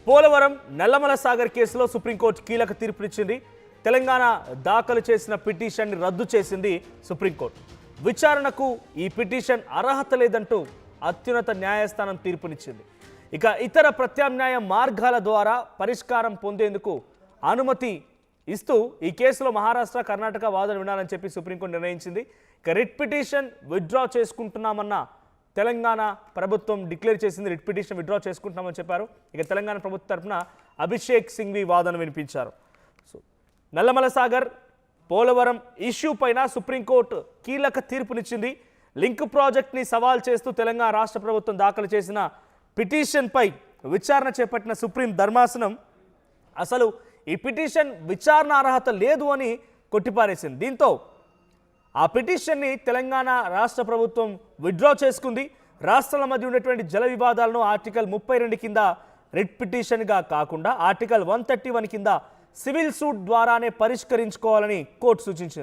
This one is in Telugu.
పోలవరం నల్లమల సాగర్ కేసులో సుప్రీంకోర్టు కీలక తీర్పునిచ్చింది. తెలంగాణ దాఖలు చేసిన పిటిషన్ని రద్దు చేసింది సుప్రీంకోర్టు. విచారణకు ఈ పిటిషన్ అర్హత లేదంటూ అత్యున్నత న్యాయస్థానం తీర్పునిచ్చింది. ఇక ఇతర ప్రత్యామ్నాయ మార్గాల ద్వారా పరిష్కారం పొందేందుకు అనుమతి ఇస్తూ ఈ కేసులో మహారాష్ట్ర, కర్ణాటక వాదన వినాలని చెప్పి సుప్రీంకోర్టు నిర్ణయించింది. ఇక రిట్ పిటిషన్ విత్డ్రా చేసుకుంటున్నామన్న తెలంగాణ ప్రభుత్వం డిక్లేర్ చేసింది. రిట్ పిటిషన్ విత్డ్రా చేసుకుంటున్నామని చెప్పారు. ఇక తెలంగాణ ప్రభుత్వం తరఫున అభిషేక్ సింఘ్వి వాదన వినిపించారు. సో నల్లమల సాగర్, పోలవరం ఇష్యూ పైన సుప్రీంకోర్టు కీలక తీర్పునిచ్చింది. లింక్ ప్రాజెక్ట్ని సవాల్ చేస్తూ తెలంగాణ రాష్ట్ర ప్రభుత్వం దాఖలు చేసిన పిటిషన్పై విచారణ చేపట్టిన సుప్రీం ధర్మాసనం అసలు ఈ పిటిషన్ విచారణ అర్హత లేదు అని కొట్టిపారేసింది. దీంతో ఆ పిటిషన్ని తెలంగాణ రాష్ట్ర ప్రభుత్వం విత్డ్రా చేసుకుంది. రాష్ట్రాల మధ్య ఉన్నటువంటి జల వివాదాలను ఆర్టికల్ 32 కింద రిట్ పిటిషన్గా కాకుండా ఆర్టికల్ 131 కింద సివిల్ సూట్ ద్వారానే పరిష్కరించుకోవాలని కోర్టు సూచించింది.